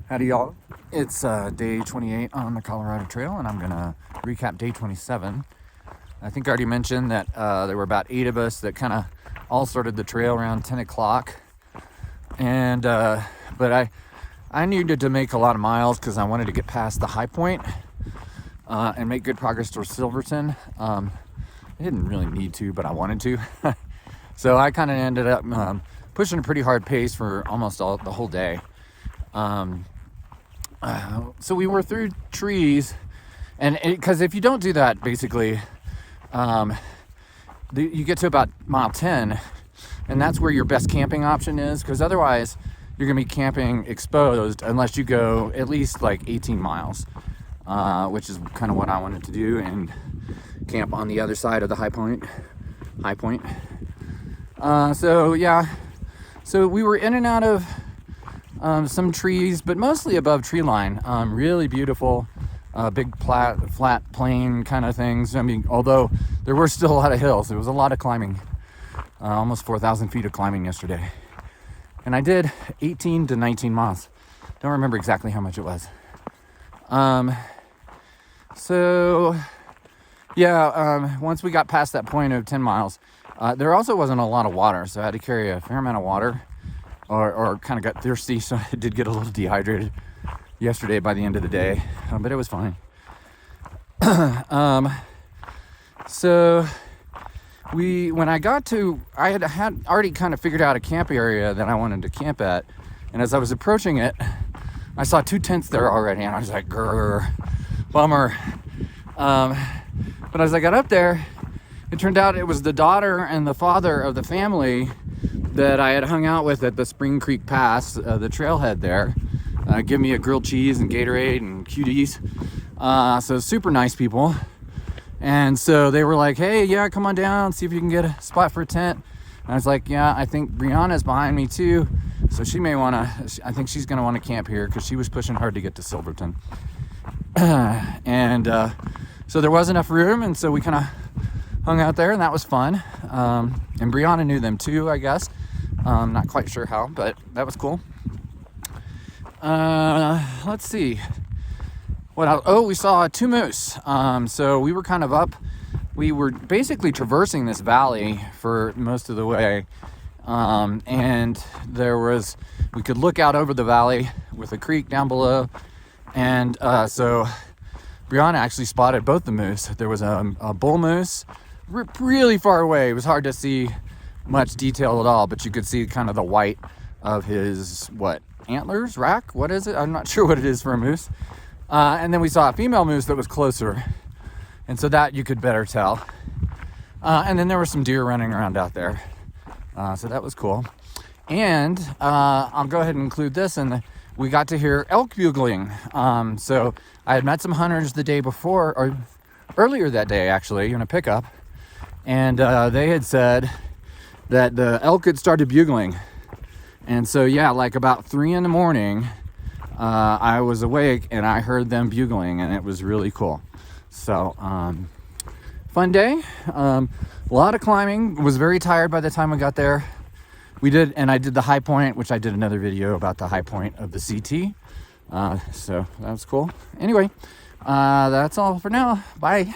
Howdy y'all. It's day 28 on the Colorado Trail, and I'm gonna recap day 27. I think I already mentioned that there were about 8 of us that kind of all started the trail around 10 o'clock. And but I needed to make a lot of miles because I wanted to get past the high point and make good progress towards Silverton. I didn't really need to, but I wanted to. So I kind of ended up pushing a pretty hard pace for almost the whole day. So we were through trees, and because if you don't do that, basically, you get to about mile 10, and that's where your best camping option is, because otherwise you're gonna be camping exposed unless you go at least like 18 miles, which is kind of what I wanted to do, and camp on the other side of the high point. So yeah, so we were in and out of some trees, but mostly above tree line. Really beautiful, big flat plain kind of things. I mean, although there were still a lot of hills, there was a lot of climbing, almost 4,000 feet of climbing yesterday. And I did 18 to 19 miles. Don't remember exactly how much it was. So yeah, once we got past that point of 10 miles, there also wasn't a lot of water, so I had to carry a fair amount of water. Or kind of got thirsty, so I did get a little dehydrated yesterday by the end of the day, but it was fine. So when I got to, I had already kind of figured out a camp area that I wanted to camp at, and as I was approaching it, I saw 2 tents there already, and I was like, grrr, bummer. But as I got up there, it turned out it was the daughter and the father of the family that I had hung out with at the Spring Creek Pass, the trailhead there. Give me a grilled cheese and Gatorade and cuties. So super nice people. And so they were like, hey, yeah, come on down, see if you can get a spot for a tent. And I was like, yeah, I think Brianna's behind me too. So she may wanna, I think she's gonna wanna camp here because she was pushing hard to get to Silverton. And so there was enough room, and so we kind of hung out there, and that was fun. And Brianna knew them too, I guess. Not quite sure how, but that was cool. Let's see. What else? Oh, we saw 2 moose. So we were kind of up. We were basically traversing this valley for most of the way. And we could look out over the valley with a creek down below. And so Brianna actually spotted both the moose. There was a bull moose really far away. It was hard to see much detail at all, but you could see kind of the white of his antlers, rack, what is it? I'm not sure what it is for a moose. And then we saw a female moose that was closer, and so that you could better tell. And then there were some deer running around out there, so that was cool. And I'll go ahead and include this, and we got to hear elk bugling. So I had met some hunters the day before, or earlier that day actually, in a pickup, and they had said that the elk had started bugling. And so yeah, like about 3 a.m, I was awake and I heard them bugling, and it was really cool. So fun day, a lot of climbing. Was very tired by the time I got there. I did the high point, which I did another video about the high point of the CT. So that was cool. Anyway, that's all for now. Bye.